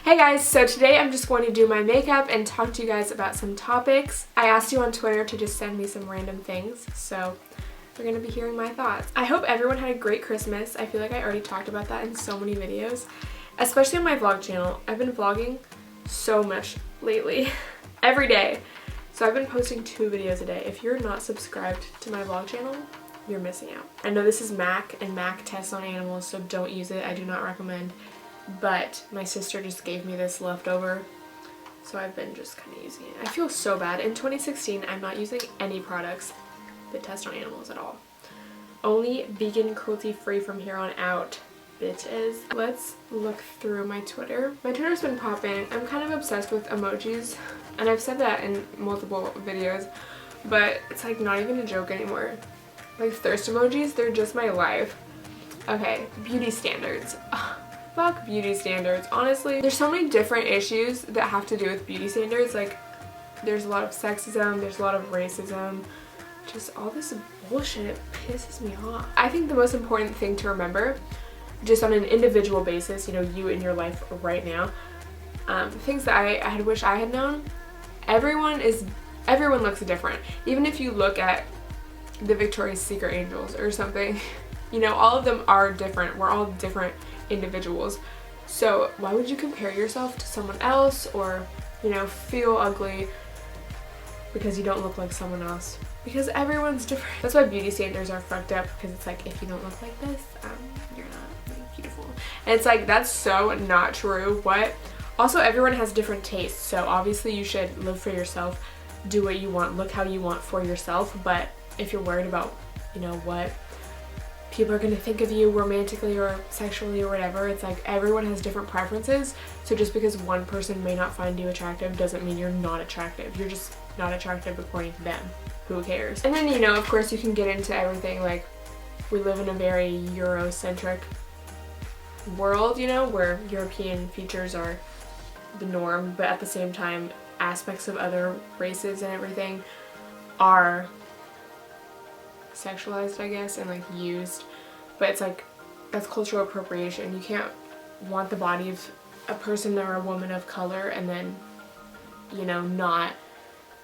Hey guys, so today I'm just going to do my makeup and talk to you guys about some topics. I asked you on Twitter to just send me some random things, so you're going to be hearing my thoughts. I hope everyone had a great Christmas. I feel like I already talked about that in so many videos, especially on my vlog channel. I've been vlogging so much lately, every day. So I've been posting 2 videos a day. If you're not subscribed to my vlog channel, you're missing out. I know this is MAC and MAC tests on animals, so don't use it. I do not recommend. But my sister just gave me this leftover, so I've been just kind of using it. I feel so bad. In 2016, I'm not using any products that test on animals at all. Only vegan, cruelty-free from here on out, bitches. Let's look through my Twitter. My Twitter's been popping. I'm kind of obsessed with emojis, and I've said that in multiple videos, but it's like not even a joke anymore. Like thirst emojis, they're just my life. Okay, beauty standards. Ugh. Fuck beauty standards. Honestly, there's so many different issues that have to do with beauty standards. Like, there's a lot of sexism, there's a lot of racism, just all this bullshit. It pisses me off. I think the most important thing to remember, just on an individual basis, you know, you in your life right now, things that I wish I had known. Everyone looks different. Even if you look at the Victoria's Secret angels or something, you know, all of them are different. We're all different individuals. So why would you compare yourself to someone else, or, you know, feel ugly because you don't look like someone else? Because everyone's different. That's why beauty standards are fucked up, because it's like, if you don't look like this, you're not like, beautiful. And it's like, that's so not true. What? Also, everyone has different tastes, so obviously you should live for yourself, do what you want, look how you want for yourself. But if you're worried about, you know, what people are going to think of you romantically or sexually or whatever, it's like everyone has different preferences. So just because one person may not find you attractive doesn't mean you're not attractive. You're just not attractive according to them. Who cares? And then, you know, of course you can get into everything. Like, we live in a very Eurocentric world, you know, where European features are the norm, but at the same time aspects of other races and everything are sexualized, I guess, and like used. But it's like, that's cultural appropriation. You can't want the body of a person or a woman of color and then, you know, not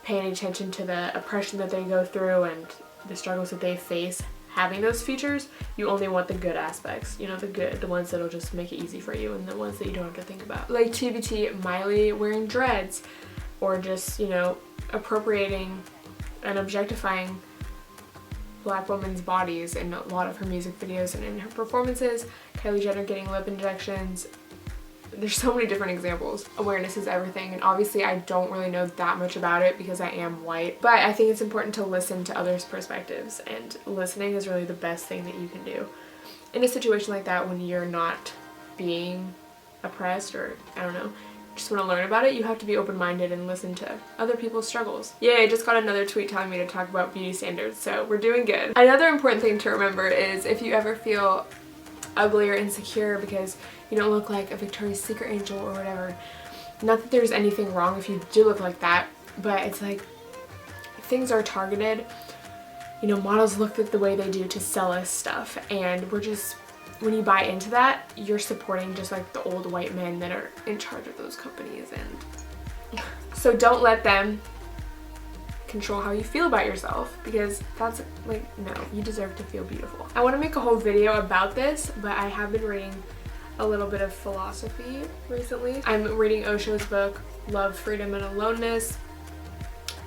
pay any attention to the oppression that they go through and the struggles that they face having those features. You only want the good aspects, you know, the ones that'll just make it easy for you, and the ones that you don't have to think about. Like TBT Miley wearing dreads, or just, you know, appropriating and objectifying Black women's bodies in a lot of her music videos and in her performances. Kylie Jenner getting lip injections. There's so many different examples. Awareness is everything, and obviously I don't really know that much about it because I am white, but I think it's important to listen to others' perspectives, and listening is really the best thing that you can do in a situation like that when you're not being oppressed, or I don't know, just want to learn about it. You have to be open-minded and listen to other people's struggles. Yay, I just got another tweet telling me to talk about beauty standards, so we're doing good. Another important thing to remember is if you ever feel ugly or insecure because you don't look like a Victoria's Secret angel or whatever, not that there's anything wrong if you do look like that, but it's like, things are targeted. You know, models look the way they do to sell us stuff, and we're just, when you buy into that, you're supporting just like the old white men that are in charge of those companies. And so don't let them control how you feel about yourself, because that's like, no, you deserve to feel beautiful. I want to make a whole video about this, but I have been reading a little bit of philosophy recently. I'm reading Osho's book, Love, Freedom, and Aloneness,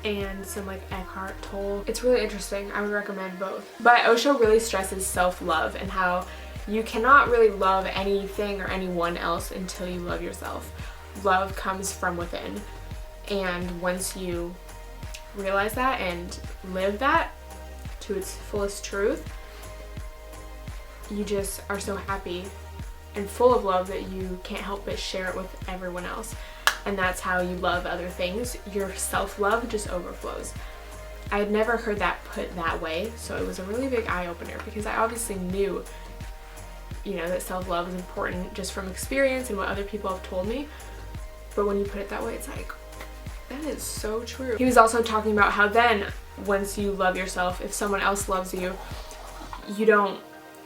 and some like Eckhart Tolle. It's really interesting. I would recommend both. But Osho really stresses self-love and how you cannot really love anything or anyone else until you love yourself. Love comes from within, and once you realize that and live that to its fullest truth, you just are so happy and full of love that you can't help but share it with everyone else. And that's how you love other things. Your self-love just overflows. I had never heard that put that way, so it was a really big eye-opener, because I obviously knew, you know, that self-love is important just from experience and what other people have told me. But when you put it that way, it's like, that is so true. He was also talking about how then, once you love yourself, if someone else loves you, you don't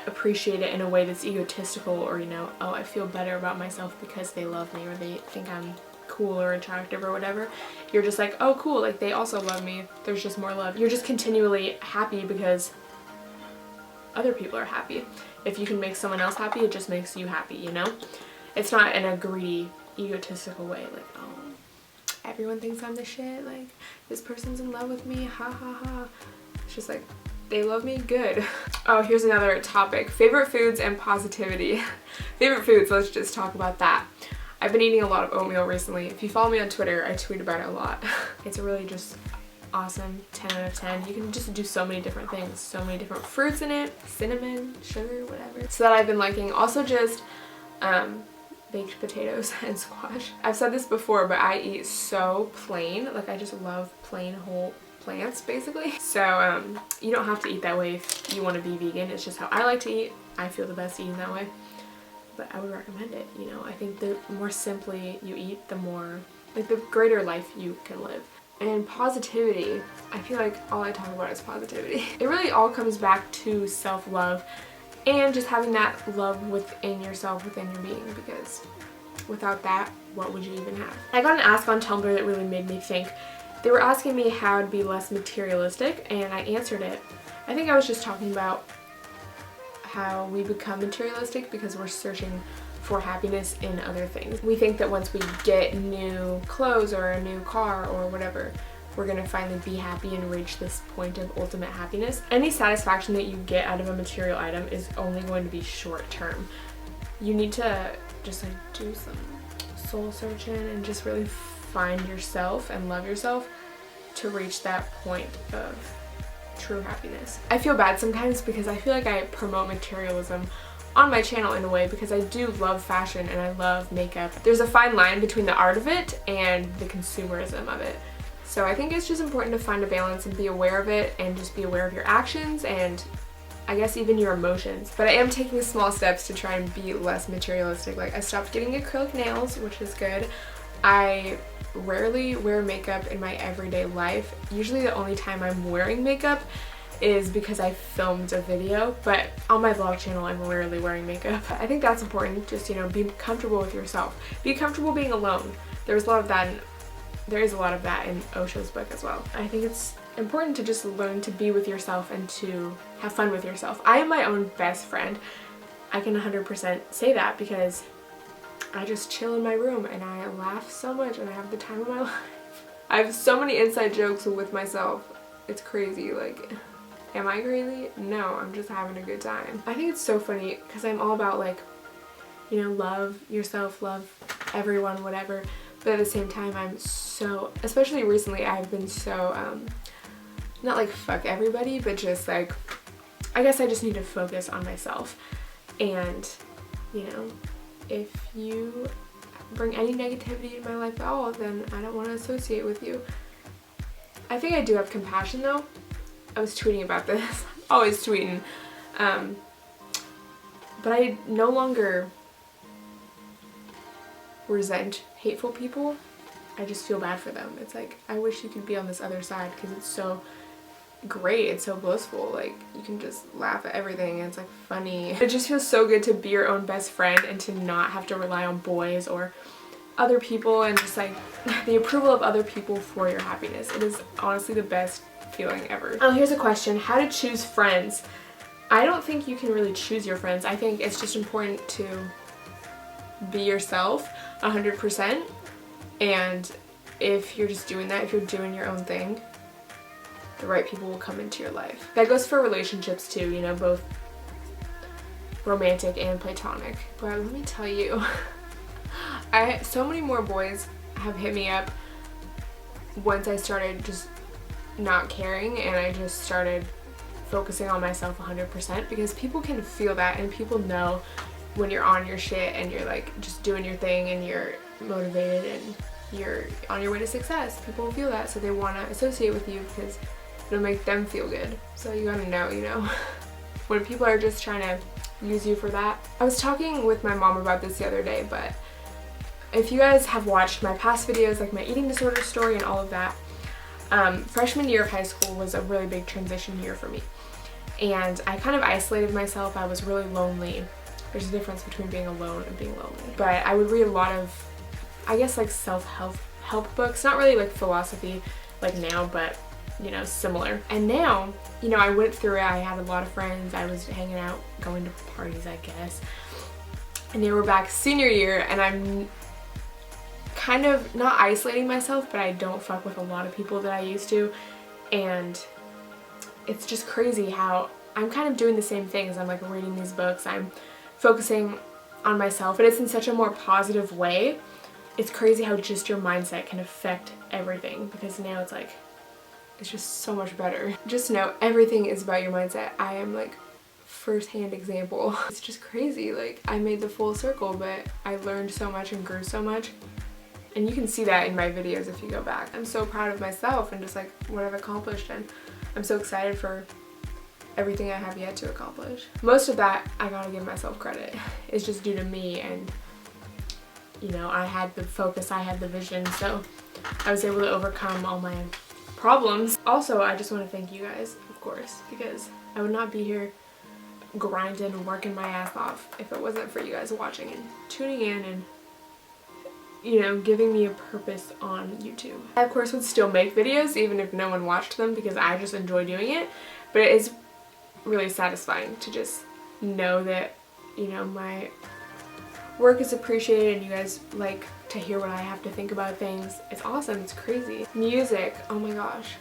appreciate it in a way that's egotistical, or, you know, oh, I feel better about myself because they love me or they think I'm cool or attractive or whatever. You're just like, oh cool, like they also love me, there's just more love. You're just continually happy because other people are happy. If you can make someone else happy, it just makes you happy, you know? It's not in a greedy, egotistical way, like, oh, everyone thinks I'm the shit, like, this person's in love with me, ha ha ha. It's just like, they love me, good. Oh, here's another topic. Favorite foods and positivity. Favorite foods, let's just talk about that. I've been eating a lot of oatmeal recently. If you follow me on Twitter, I tweet about it a lot. It's really just awesome, 10 out of 10. You can just do so many different things, so many different fruits in it, cinnamon, sugar, whatever. So that I've been liking. Also just baked potatoes and squash. I've said this before, but I eat so plain. Like, I just love plain whole plants, basically. So you don't have to eat that way if you want to be vegan. It's just how I like to eat. I feel the best eating that way. But I would recommend it, you know. I think the more simply you eat, the more, like, the greater life you can live. And positivity, I feel like all I talk about is positivity. It really all comes back to self-love and just having that love within yourself, within your being, because without that, what would you even have? I got an ask on Tumblr that really made me think. They were asking me how to be less materialistic, and I answered it. I think I was just talking about how we become materialistic because we're searching for happiness in other things. We think that once we get new clothes or a new car or whatever, we're gonna finally be happy and reach this point of ultimate happiness. Any satisfaction that you get out of a material item is only going to be short term. You need to just like do some soul searching and just really find yourself and love yourself to reach that point of true happiness. I feel bad sometimes because I feel like I promote materialism on my channel in a way because I do love fashion and I love makeup. There's a fine line between the art of it and the consumerism of it. So I think it's just important to find a balance and be aware of it and just be aware of your actions and I guess even your emotions. But I am taking small steps to try and be less materialistic. Like, I stopped getting acrylic nails, which is good. I rarely wear makeup in my everyday life. Usually the only time I'm wearing makeup is because I filmed a video, but on my vlog channel I'm rarely wearing makeup. I think that's important, just, you know, be comfortable with yourself. Be comfortable being alone. There is a lot of that in Osho's book as well. I think it's important to just learn to be with yourself and to have fun with yourself. I am my own best friend. I can 100% say that because I just chill in my room and I laugh so much and I have the time of my life. I have so many inside jokes with myself. It's crazy. Like, am I crazy? No, I'm just having a good time. I think it's so funny because I'm all about, like, you know, love yourself, love everyone, whatever. But at the same time, I'm so, especially recently, I've been so, not like fuck everybody, but just like, I guess I just need to focus on myself. And, you know, if you bring any negativity in my life at all, then I don't want to associate with you. I think I do have compassion though. I was tweeting about this. Always tweeting. But I no longer resent hateful people. I just feel bad for them. It's like, I wish you could be on this other side because it's so great. It's so blissful. Like, you can just laugh at everything and it's like funny. It just feels so good to be your own best friend and to not have to rely on boys or other people and just like the approval of other people for your happiness. It is honestly the best feeling ever. Oh, here's a question. How to choose friends? I don't think you can really choose your friends. I think it's just important to be yourself 100%. And if you're just doing that, if you're doing your own thing, the right people will come into your life. That goes for relationships too, you know, both romantic and platonic. But let me tell you, so many more boys have hit me up once I started just not caring and I just started focusing on myself 100%, because people can feel that and people know when you're on your shit and you're like just doing your thing and you're motivated and you're on your way to success. People will feel that, so they want to associate with you because it'll make them feel good. So you gotta know, you know, when people are just trying to use you for that. I was talking with my mom about this the other day, but if you guys have watched my past videos, like my eating disorder story and all of that, freshman year of high school was a really big transition year for me. and I kind of isolated myself. I was really lonely. There's a difference between being alone and being lonely. But I would read a lot of, I guess, like self-help books, not really like philosophy like now, but you know, similar. And now, you know, I went through it. I had a lot of friends. I was hanging out, going to parties, I guess. And they were back senior year, and I'm kind of not isolating myself, but I don't fuck with a lot of people that I used to. And it's just crazy how I'm kind of doing the same things. I'm like reading these books. I'm focusing on myself, but it's in such a more positive way. It's crazy how just your mindset can affect everything, because now it's like, it's just so much better. Just know everything is about your mindset. I am like first-hand example. It's just crazy. Like, I made the full circle, but I learned so much and grew so much. And you can see that in my videos if you go back. I'm so proud of myself and just like what I've accomplished, and I'm so excited for everything I have yet to accomplish. Most of that, I gotta give myself credit, is just due to me, and you know, I had the focus, I had the vision, so I was able to overcome all my problems. Also, I just want to thank you guys, of course, because I would not be here grinding and working my ass off if it wasn't for you guys watching and tuning in and, you know, giving me a purpose on YouTube. I of course would still make videos even if no one watched them, because I just enjoy doing it, but it is really satisfying to just know that, you know, my work is appreciated and you guys like to hear what I have to think about things. It's awesome. It's crazy. Music, oh my gosh.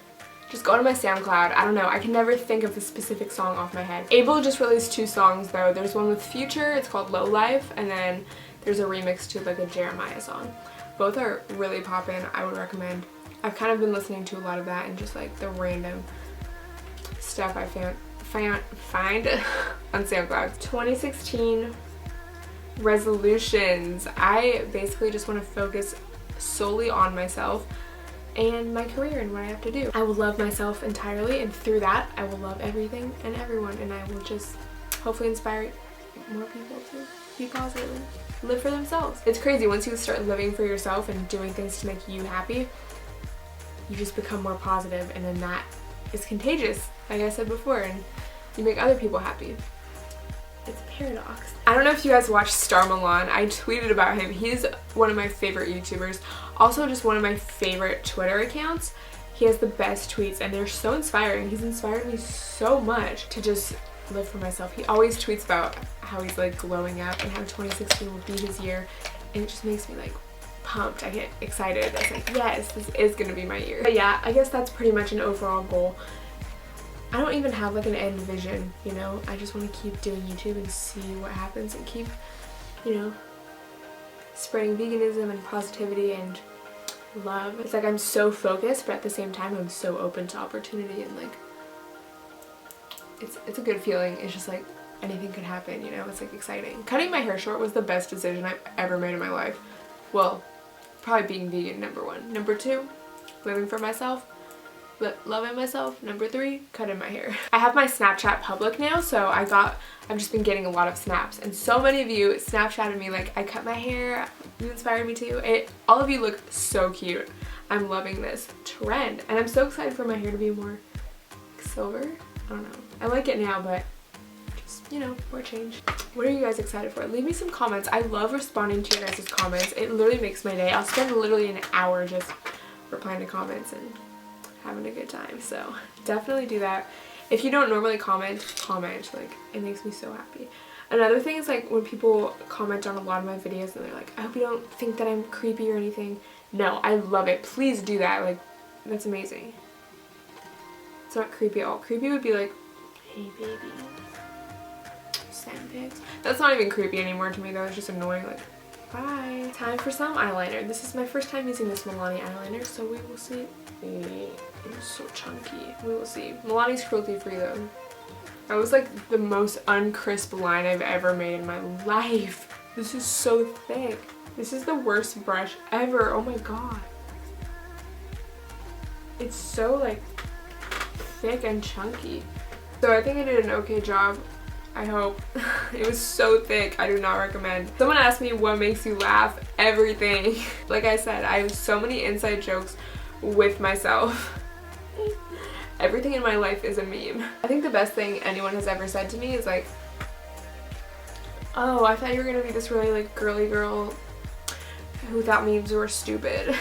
Just go to my SoundCloud. I don't know, I can never think of a specific song off my head. Abel just released 2 songs though. There's one with Future, it's called Low Life, and then there's a remix to like a Jeremiah song. Both are really poppin'. I would recommend. I've kind of been listening to a lot of that and just like the random stuff I find on SoundCloud. 2016 resolutions. I basically just want to focus solely on myself and my career and what I have to do. I will love myself entirely, and through that I will love everything and everyone, and I will just hopefully inspire more people to be positive and live for themselves. It's crazy, once you start living for yourself and doing things to make you happy, you just become more positive, and then that is contagious, like I said before, and you make other people happy. It's a paradox. I don't know if you guys watch Star Milan. I tweeted about him. He's one of my favorite YouTubers. Also just one of my favorite Twitter accounts. He has the best tweets and they're so inspiring. He's inspired me so much to just live for myself. He always tweets about how he's like glowing up and how 2016 will be his year, and it just makes me like pumped. I get excited. It's like, yes, this is gonna be my year. But yeah, I guess that's pretty much an overall goal. I don't even have like an end vision, you know? I just want to keep doing YouTube and see what happens and keep, you know, spreading veganism and positivity and love. It's like I'm so focused, but at the same time I'm so open to opportunity, and like it's a good feeling. It's just like anything could happen, you know? It's like exciting. Cutting my hair short was the best decision I've ever made in my life. Well, probably being vegan, number 1. Number 2, living for myself. But loving myself. Number 3, cutting my hair. I have my Snapchat public now, so I've just been getting a lot of snaps, and so many of you Snapchatted me like, I cut my hair, you inspired me to. All of you look so cute. I'm loving this trend, and I'm so excited for my hair to be more silver. I don't know. I like it now, but just, you know, more change. What are you guys excited for? Leave me some comments. I love responding to your guys' comments. It literally makes my day. I'll spend literally an hour just replying to comments and having a good time, so definitely do that. If you don't normally comment, like, it makes me so happy. Another thing is like when people comment on a lot of my videos and they're like, I hope you don't think that I'm creepy or anything. No, I love it. Please do that. Like, that's amazing. It's not creepy at all. Creepy would be like, hey baby, send pics. That's not even creepy anymore to me though. It's just annoying. Like, bye. Time for some eyeliner. This is my first time using this Milani eyeliner, so we will see. It's so chunky. We will see. Milani's cruelty free though. That was like the most uncrisp line I've ever made in my life. This is so thick. This is the worst brush ever. Oh my god. It's so like thick and chunky. So I think I did an okay job. I hope. It was so thick. I do not recommend. Someone asked me what makes you laugh. Everything. Like I said, I have so many inside jokes with myself. Everything in my life is a meme. I think the best thing anyone has ever said to me is like, oh, I thought you were gonna be this really like girly girl who thought memes were stupid.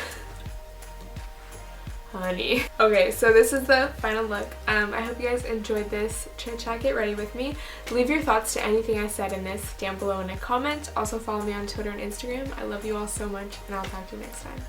Honey. Okay, so this is the final look. I hope you guys enjoyed this chit chat. Get ready with me. Leave your thoughts to anything I said in this down below in a comment. Also follow me on Twitter and Instagram. I love you all so much, and I'll talk to you next time.